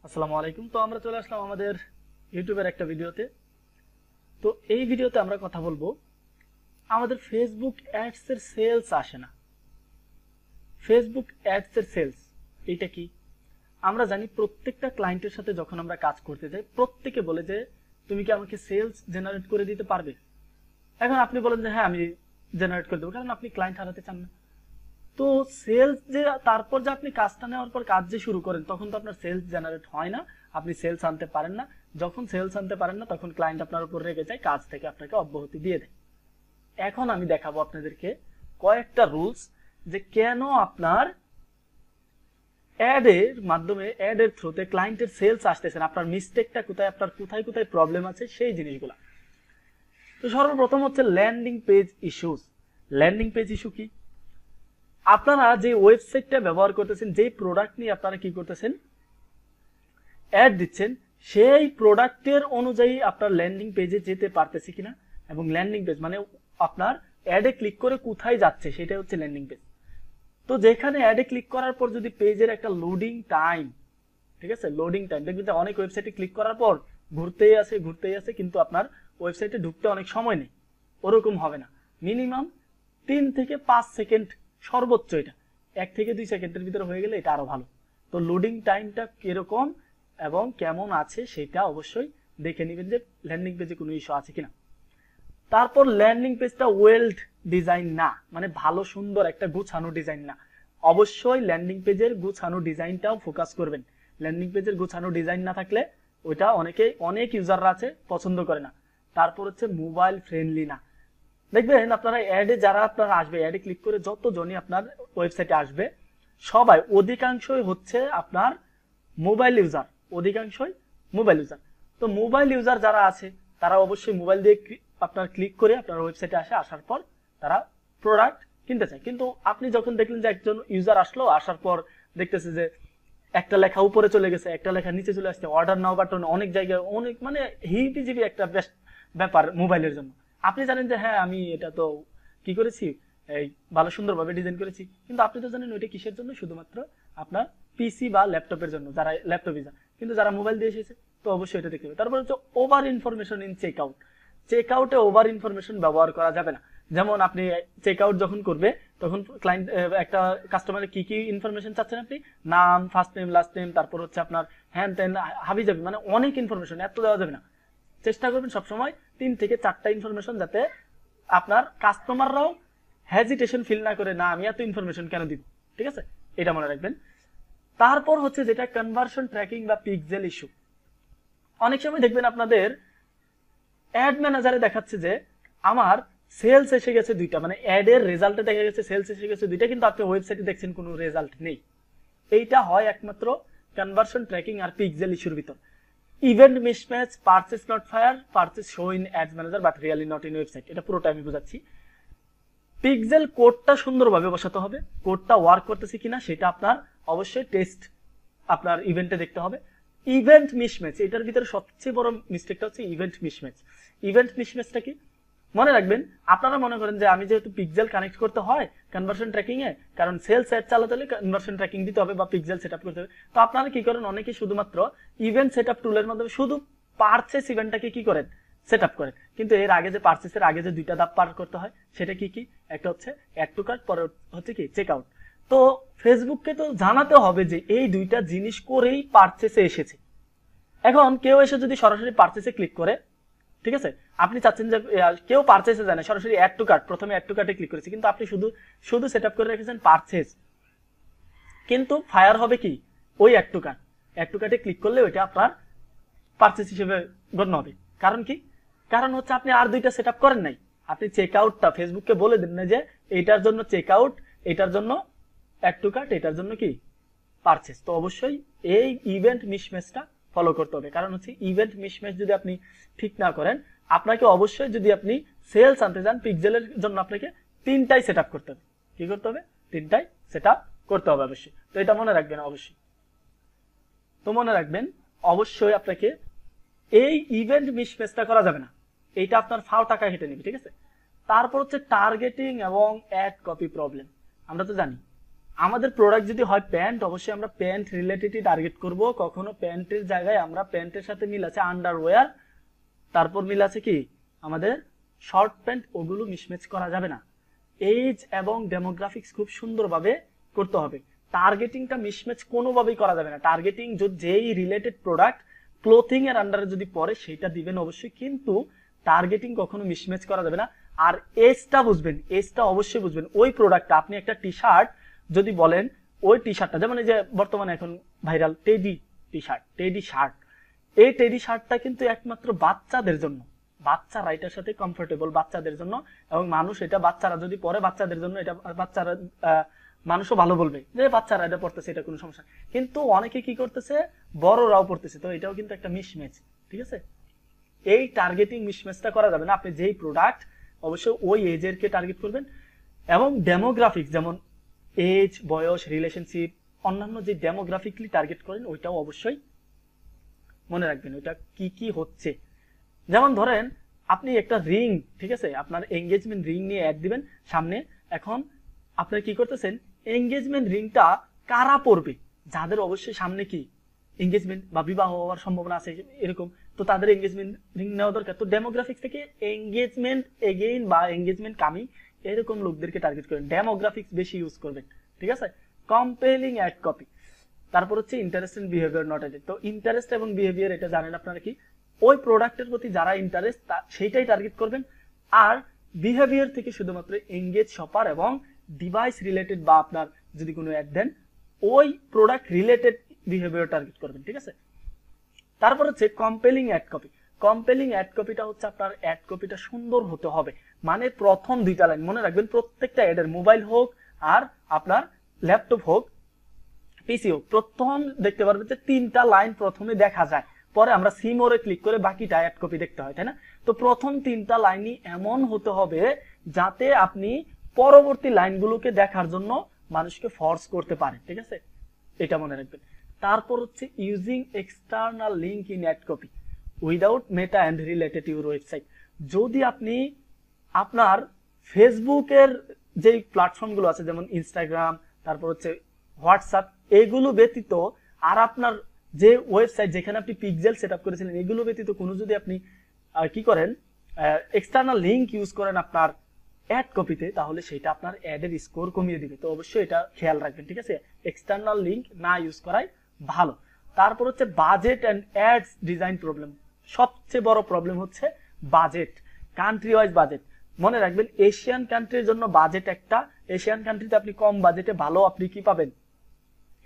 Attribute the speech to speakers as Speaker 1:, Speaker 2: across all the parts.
Speaker 1: আসসালামু আলাইকুম। তো আমরা চলে আসলাম আমাদের ইউটিউবের একটা ভিডিওতে। তো এই ভিডিওতে আমরা কথা বলবো আমাদের ফেসবুক অ্যাডস এর সেলস আসে না। ফেসবুক অ্যাডস এর সেলস এটা কি? আমরা জানি প্রত্যেকটা ক্লায়েন্টের সাথে যখন আমরা কাজ করতে যাই প্রত্যেকে বলে যে তুমি কি আমাকে সেলস জেনারেট করে দিতে পারবে। এখন আপনি বলেন যে হ্যাঁ আমি জেনারেট করে দেবো, কারণ আপনি ক্লায়েন্ট হারাতে চান না। তো সেলস যে তারপর যে আপনি কাজটা নেওয়ার পর কাজ যে শুরু করেন তখন তো আপনার সেলস জেনারেট হয় না, আপনি সেলস আনতে পারেন না। যখন সেলস আনতে পারেন না তখন ক্লায়েন্ট আপনার উপর রেগে যায়, কাজ থেকে আপনাকে অব্যাহতি দিয়ে দেয়। এখন আমি দেখাবো আপনাদেরকে কয়েকটা রুলস যে কেন আপনার অ্যাডের মাধ্যমে অ্যাডের থ্রুতে ক্লায়েন্টের সেলস আসতেছে না, আপনার মিস্টেকটা কোথায়, আপনার কোথায় কোথায় প্রবলেম আছে সেই জিনিসগুলো। তো সর্বপ্রথম হচ্ছে landing page issues. Landing page issue কি? আপনারা যে ওয়েবসাইটটা ব্যবহার করতেছেন, যে প্রোডাক্ট নিয়ে আপনারা কি করতেছেন, অ্যাড দিচ্ছেন, সেই প্রোডাক্টের অনুযায়ী আপনার ল্যান্ডিং পেজে যেতে পারতেছে কিনা, এবং ল্যান্ডিং পেজ মানে আপনার অ্যাডে ক্লিক করে কোথায় যাচ্ছে সেটাই হচ্ছে ল্যান্ডিং পেজ। তো যেখানে অ্যাডে ক্লিক করার পর যদি পেজের একটা লোডিং টাইম, ঠিক আছে, লোডিং টাইম দেখবেন যে অনেক ওয়েবসাইটে ক্লিক করার পর ঘুরতেই আছে কিন্তু আপনার ওয়েবসাইটে ঢুকতে অনেক সময় নেই, ওরকম হবে না। মিনিমাম 3 থেকে 5 সেকেন্ড সর্বোচ্চ, এটা 1 থেকে 2 সেকেন্ডের ভিতরে হয়ে গেলে এটা আরো ভালো। তো লোডিং টাইমটা কিরকম এবং কেমন আছে সেটা অবশ্যই দেখে নেবেন যে ল্যান্ডিং পেজে কোনো ইস্যু আছে কিনা। তারপর ল্যান্ডিং পেজটা ওয়েলড ডিজাইন না, মানে ভালো সুন্দর একটা গুছানো ডিজাইন না। অবশ্যই ল্যান্ডিং পেজের গুছানো ডিজাইনটাও ফোকাস করবেন। ল্যান্ডিং পেজের গুছানো ডিজাইন না থাকলে ওইটা অনেক ইউজাররা আছে পছন্দ করে না। তারপর হচ্ছে মোবাইল ফ্রেন্ডলি না। দেখবেন আপনারা অ্যাডে যারা আপনারা আসবে, অ্যাডে ক্লিক করে যতজনই আপনার ওয়েবসাইটে আসবে সবাই অধিকাংশই হচ্ছে আপনার মোবাইল ইউজার, অধিকাংশই মোবাইল ইউজার। তো মোবাইল ইউজার যারা আছে তারা অবশ্যই মোবাইল দিয়ে আপনার ক্লিক করে আপনার ওয়েবসাইটে আসার পর তারা প্রোডাক্ট কিনতে চায়। কিন্তু আপনি যখন দেখলেন যে একজন ইউজার আসলো, আসার পর দেখতেছে যে একটা লেখা উপরে চলে গেছে, একটা লেখা নিচে চলে আসছে, অর্ডার নাও বাটন অনেক জায়গায়, অনেক মানে হিবিজিবি একটা বেস্ট ব্যাপার মোবাইলের জন্য। আপনি জানেন যে হ্যাঁ আমি এটা তো কি করেছি, এই ভালো সুন্দরভাবে ডিজাইন করেছি, কিন্তু আপনি তো জানেন ওইটা কিসের জন্য, শুধুমাত্র আপনার পিসি বা ল্যাপটপের জন্য, যারা ল্যাপটপ ইউজার। কিন্তু যারা মোবাইল দিয়ে এসেছে তো অবশ্যই এটা দেখতে হবে। তারপর হচ্ছে over information in check out. Check আউটে ওভার ইনফরমেশন ব্যবহার করা যাবে না। যেমন আপনি চেক আউট যখন করবে তখন ক্লায়েন্ট একটা কাস্টমারের কি কি ইনফরমেশন চাচ্ছেন আপনি, নাম, ফার্স্ট নেম, লাস্ট নেম, তারপর হচ্ছে আপনার হ্যান ত্যান হাবি যাবি, মানে অনেক ইনফরমেশন, এত দেওয়া যাবে না। চেষ্টা করবেন সবসময় 3 থেকে 4টা ইনফরমেশন, যাতে আপনার কাস্টমাররাও হেজিটেশন ফিল না করে, না আমি এত ইনফরমেশন কেন দিব, ঠিক আছে, এটা মনে রাখবেন। তারপর হচ্ছে যেটা কনভার্সন ট্র্যাকিং বা পিক্সেল ইস্যু। অনেক সময় দেখবেন আপনাদের অ্যাড ম্যানেজারে দেখাচ্ছে যে আমার সেলস এসে গেছে 2টা, মানে অ্যাড এর রেজাল্টে দেখা গেছে সেলস এসে গেছে 2টা, কিন্তু আপনি ওয়েবসাইটে দেখছেন কোনো রেজাল্ট নেই। এইটা হয় একমাত্র কনভার্সন ট্র্যাকিং আর পিক্সেল ইস্যুর ভিতর। Event mismatch, purchase not fire, purchase show in ads manager but really not in website, এটা পুরোটা আমি বোঝাচ্ছি। পিক্সেল কোডটা সুন্দরভাবে বসাতে হবে, কোডটা ওয়ার্ক করতেছে কিনা সেটা আপনার অবশ্যই টেস্ট আপনার ইভেন্টে দেখতে হবে। ইভেন্ট মিসম্যাচ, এটার ভিতরে সবচেয়ে বড় মিস্টেকটা হচ্ছে ইভেন্ট মিসম্যাচ। ইভেন্ট মিসম্যাচটা কি মনে রাখবেন, আপনারা মনে করেন যে আমি যেহেতু পিক্সেল কানেক্ট করতে হয় কনভার্সন ট্র্যাকিং এ, কারণ সেলস অ্যাড চালাতে হলে কনভার্সন ট্র্যাকিং দিতে হবে বা পিক্সেল সেটআপ করতে হবে। তো আপনারা কি করেন, অনেকে শুধুমাত্র ইভেন্ট সেটআপ টুলের মাধ্যমে শুধু পারচেস ইভেন্টটাকে কি করেন, সেটআপ করেন। কিন্তু এর আগে যে পারচেসের আগে যে 2টা ধাপ পার করতে হয় সেটা কি কি, একটা হচ্ছে অ্যাড টু কার্ট, পরে হচ্ছে কি চেক আউট। তো ফেসবুককে তো জানাতে হবে যে এই 2টা জিনিস করেই পারচেসে এসেছে। এখন কেউ এসে যদি সরাসরি পারচেসে ক্লিক করে, ঠিক আছে, আপনি চাচ্ছেন যে কেউ পারচেসে যায় না, সরাসরি অ্যাড টু কার্ট, প্রথমে অ্যাড টু কার্টে ক্লিক করেছে, কিন্তু আপনি শুধু শুধু সেটআপ করে রেখেছেন পারচেস, কিন্তু ফায়ার হবে কি ওই add to cart. Add to কার্টে ক্লিক করলে ওইটা আপনার পারচেস হিসেবে গণ্য হবে। কারণ কি, কারণ হচ্ছে আপনি আর 2টা সেটআপ করেন নাই। আপনি চেক আউটটা ফেসবুককে বলে দেন না যে এটার জন্য চেক আউট, এটার জন্য অ্যাড টু কার্ট, এটার জন্য কি পারচেস। তো অবশ্যই এই ইভেন্ট মিসম্যাচটা ফলো করতে হবে, কারণ হচ্ছে ইভেন্ট মিসম্যাচ যদি আপনি ঠিক না করেন, আপনাকে অবশ্যই যদি আপনি সেলস আনতে যান পিক্সেলের জন্য আপনাকে 3টাই সেটআপ করতে হবে। কি করতে হবে, 3টাই সেটআপ করতে হবে অবশ্যই। তো এটা মনে রাখবেন অবশ্যই। তো মনে রাখবেন অবশ্যই আপনাকে এই ইভেন্ট মিসম্যাচটা করা যাবে না, এইটা আপনার ফাও টাকা কেটে নেবে, ঠিক আছে। তারপর হচ্ছে টার্গেটিং এবং অ্যাড কপি প্রবলেম। আমরা তো জানি আমাদের প্রোডাক্ট যদি হয় প্যান্ট, অবশ্যই আমরা প্যান্ট রিলেটেডই টার্গেট করব। কখনো প্যান্টের জায়গায় আমরা প্যান্টের সাথে মিল আছে আন্ডারওয়্যার, তারপর মিল আছে কি আমাদের শর্ট প্যান্ট, ওগুলো মিসম্যাচ করা যাবে না। এজ এবং ডেমোগ্রাফিক্স খুব সুন্দরভাবে করতে হবে। টার্গেটিংটা মিসম্যাচ কোনোভাবেই করা যাবে না। টার্গেটিং যেই রিলেটেড প্রোডাক্ট ক্লোথিং এর আন্ডারে যদি পড়ে সেটা দিবেন অবশ্যই, কিন্তু টার্গেটিং কখনো মিসম্যাচ করা যাবে না। আর এজটা বুঝবেন, এজটা অবশ্যই বুঝবেন। ওই প্রোডাক্টটা আপনি একটা টি শার্ট যদি বলেন, ওই টি শার্টটা যেমন এই যে বর্তমানে এখন viral teddy T shirt, teddy shirt, এই টেডি শার্টটা কিন্তু একমাত্র বাচ্চাদের জন্য, বাচ্চারা এটার সাথে কমফোর্টেবল, বাচ্চাদের জন্য। এবং মানুষ এটা বাচ্চারা যদি পরে বাচ্চাদের জন্য, এটা বাচ্চারা মানুষও ভালো বলবে যে বাচ্চারা এটা পড়তেছে, এটা কোনো সমস্যা। কিন্তু অনেকে কি করতেছে, বড়রাও পড়তেছে, তো এটাও কিন্তু একটা মিসম্যাচ। ঠিক আছে, এই টার্গেটিং মিসম্যাচটা করা যাবে না। আপনি যেই প্রোডাক্ট অবশ্যই ওই এজের কে টার্গেট করবেন। এবং ডেমোগ্রাফিক্স যেমন এজ, বয়স, রিলেশনশিপ, অন্যান্য যে ডেমোগ্রাফিকলি টার্গেট করেন ওইটাও অবশ্যই মনে রাখবেন, ওইটা কি কি হচ্ছে। যেমন ধরেন আপনি একটা রিং, ঠিক আছে, আপনার এঙ্গেজমেন্ট রিং নিয়ে অ্যাড দিবেন সামনে। এখন আপনি কি করতেছেন, এঙ্গেজমেন্ট রিংটা কারা পড়বে, যাদের অবশ্যই সামনে কি এঙ্গেজমেন্ট বা বিবাহ হওয়ার সম্ভাবনা আছে এরকম, তো তাদের এঙ্গেজমেন্ট রিং নেওয়া দরকার। তো ডেমোগ্রাফিক্স থেকে এঙ্গেজমেন্ট এগেইন বা এঙ্গেজমেন্ট কামিং এরকম লোকদেরকে টার্গেট করেন, ডেমোগ্রাফিক্স বেশি ইউজ করবেন। ঠিক আছে, কম্পেলিং অ্যাড কপি। তারপর হচ্ছে interest and behaviour not added. তো ইন্টারেস্ট এবং বিহেভিয়ার এটা জানেন আপনারা কি, ওই প্রোডাক্টের প্রতি যারা ইন্টারেস্ট সেইটাই টার্গেট করবেন। আর বিহেভিয়ার থেকে শুধুমাত্র এঙ্গেজ শপার এবং ডিভাইস রিলেটেড বা আপনার যদি কোনো অ্যাড দেন ওই প্রোডাক্ট রিলেটেড বিহেভিয়ার টার্গেট করবেন। ঠিক আছে, তারপর হচ্ছে compelling ad copy. Compelling ad কপিটা হচ্ছে আপনার অ্যাড কপিটা সুন্দর হতে হবে, মানে প্রথম দুইটা লাইন মনে রাখবেন। প্রত্যেকটা অ্যাডের, মোবাইল হোক আর আপনার ল্যাপটপ হোক, পিসি হোক, প্রথম দেখতে পারবেন যে 3টা লাইন প্রথমে দেখা যায়, পরে আমরা সি মোরে ক্লিক করে বাকিটা অ্যাড কপি দেখতে হয়, তাই না? তো প্রথম 3টা লাইনই এমন হতে হবে যাতে আপনি পরবর্তী লাইনগুলোকে দেখার জন্য মানুষকে ফোর্স করতে পারেন। ঠিক আছে, এটা মনে রাখবেন। তারপর হচ্ছে using external link in ad copy without meta and related your website. যদি আপনি আপনার ফেসবুকের যেই প্ল্যাটফর্মগুলো আছে যেমন ইনস্টাগ্রাম, তারপর হচ্ছে হোয়াটসঅ্যাপ, এগুলো ব্যতীত আর আপনার যে ওয়েবসাইট যেখানে আপনি পিক্সেল সেট আপ করেছিলেন এগুলো ব্যতীত কোনো যদি আপনি কি করেন এক্সটার্নাল লিঙ্ক ইউজ করেন আপনার অ্যাড কপিতে, তাহলে সেটা আপনার অ্যাডের স্কোর কমিয়ে দিবে। তো অবশ্যই এটা খেয়াল রাখবেন। ঠিক আছে, এক্সটার্নাল লিঙ্ক না ইউজ করাই ভালো। তারপর হচ্ছে budget and ads design problem. সবচেয়ে বড় প্রবলেম হচ্ছে বাজেট, কান্ট্রি ওয়াইজ বাজেট। মনে রাখবেন এশিয়ান কান্ট্রির জন্য বাজেট একটা, এশিয়ান কান্ট্রিতে আপনি কম বাজেটে ভালো আপনি কি পাবেন,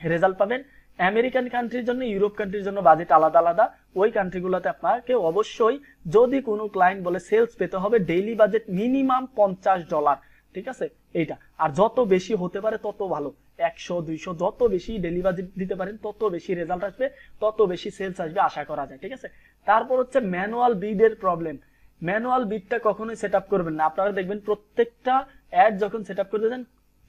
Speaker 1: রেজাল্ট পাবেন। আমেরিকান কান্ট্রির জন্য, ইউরোপ কান্ট্রির জন্য বাজেট আলাদা আলাদা। ওই কান্ট্রিগুলোতে আপনাকে অবশ্যই যদি কোনো ক্লায়েন্ট বলে সেলস পেতে হবে, ডেইলি বাজেট মিনিমাম $50। ঠিক আছে, এইটা। আর যত বেশি হতে পারে তত ভালো, 100, 200, যত বেশি ডেইলি বাজেট দিতে পারেন তত বেশি রেজাল্ট আসবে, তত বেশি সেলস আসবে আশা করা যায়। ঠিক আছে, তারপর হচ্ছে ম্যানুয়াল বিডের প্রবলেম। ম্যানুয়াল বিডটা কখনোই সেট আপ করবেন না। আপনারা দেখবেন প্রত্যেকটা অ্যাড যখন সেট আপ করতে যান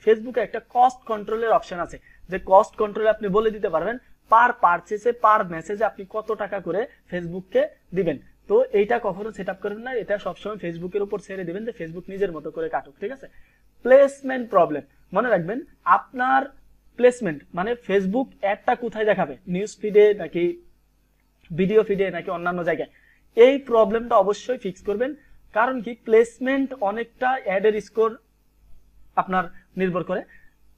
Speaker 1: ফেসবুকে একটা কস্ট কন্ট্রোলের অপশন আছে, যে কস্ট কন্ট্রোলে আপনি বলে দিতে পারবেন পার পারচেসে, পার মেসেজে আপনি কত টাকা করে ফেসবুককে দিবেন। তো এইটা কখনো সেট আপ করবেন না, এটা সবসময় ফেসবুকের উপর ছেড়ে দিবেন যে ফেসবুক নিজের মতো করে কাটুক। ঠিক আছে, প্লেসমেন্ট প্রবলেম। মনে রাখবেন আপনার প্লেসমেন্ট মানে ফেসবুক অ্যাডটা কোথায় দেখাবে, নিউজ ফিডে নাকি ভিডিও ফিডে নাকি অন্যান্য জায়গায়, এই প্রবলেমটা অবশ্যই ফিক্স করবেন। কারণ কি প্লেসমেন্ট অনেকটা অ্যাডের স্কোর আপনার নির্ভর করে।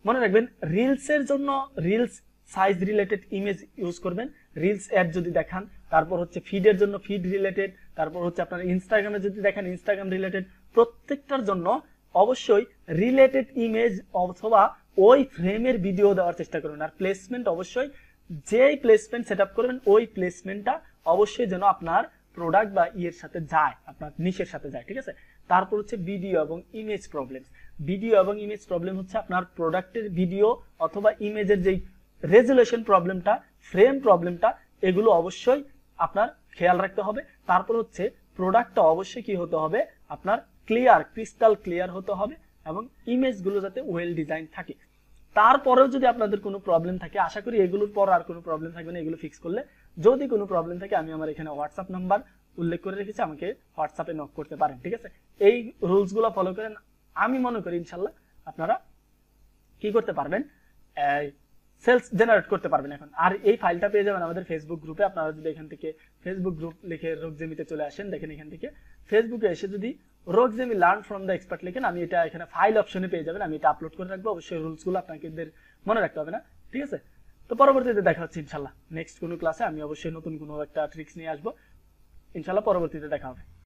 Speaker 1: মনে রাখবেন রিলসের জন্য reels size related image use করবেন, রিলস অ্যাড যদি দেখান। তারপর হচ্ছে ফিডের জন্য ফিড রিলেটেড, তারপর হচ্ছে আপনার ইনস্টাগ্রামে যদি দেখেন ইনস্টাগ্রাম রিলেটেড। প্রত্যেকটার জন্য অবশ্যই রিলেটেড ইমেজ অথবা ওই ফ্রেমের ভিডিও দেওয়ার চেষ্টা করবেন। আর প্লেসমেন্ট অবশ্যই যেই প্লেসমেন্ট সেট আপ করবেন ওই প্লেসমেন্টটা অবশ্যই যেন আপনার প্রোডাক্ট বা ইয়ের সাথে যায়, আপনার নিশের সাথে যায়। ঠিক আছে, তারপর হচ্ছে ভিডিও এবং ইমেজ প্রবলেম। ভিডিও এবং ইমেজ প্রবলেম হচ্ছে আপনার প্রোডাক্টের ভিডিও অথবা ইমেজের যেই রেজুলেশন প্রবলেমটা, ফ্রেম প্রবলেমটা, এগুলো অবশ্যই আপনার খেয়াল রাখতে হবে। তারপর হচ্ছে প্রোডাক্টটা অবশ্যই কি হতে হবে, আপনার ক্লিয়ার, ক্রিস্টাল ক্লিয়ার হতে হবে এবং ইমেজগুলো যাতে ওয়েল ডিজাইন থাকে। তারপরেও যদি আপনাদের কোনো প্রবলেম থাকে, আশা করি এগুলোর পর আর কোনো প্রবলেম থাকবে না এগুলো ফিক্স করলে। যদি কোনো প্রবলেম থাকে আমি আমার এখানে হোয়াটসঅ্যাপ নাম্বার উল্লেখ করে রেখেছি, আমাকে হোয়াটসঅ্যাপে নক করতে পারেন। ঠিক আছে, এই রুলসগুলো ফলো করেন, আমি মনে করি ইনশাল্লাহ আপনারা কি করতে পারবেন, সেলস জেনারেট করতে পারবেন এখন। আর এই ফাইলটা পেয়ে যাবেন আমাদের ফেসবুক গ্রুপে। আপনারা যদি এখান থেকে ফেসবুক গ্রুপ লিখে রোগজেমিতে চলে আসেন, দেখেন এখান থেকে ফেসবুকে এসে যদি রোগজেমি লার্ন ফ্রম দ্য এক্সপার্ট লিখেন, আমি এটা এখানে ফাইল অপশনে পেয়ে যাবেন। আমি এটা আপলোড করে রাখবো, অবশ্যই রুলসগুলো আপনাকে মনে রাখতে হবে না, ঠিক আছে? তো পরবর্তীতে দেখা হচ্ছে ইনশাল্লাহ নেক্সট কোনো ক্লাসে। আমি অবশ্যই নতুন কোনো একটা ট্রিক্স নিয়ে আসবো, ইনশাল্লাহ পরবর্তীতে দেখা হবে।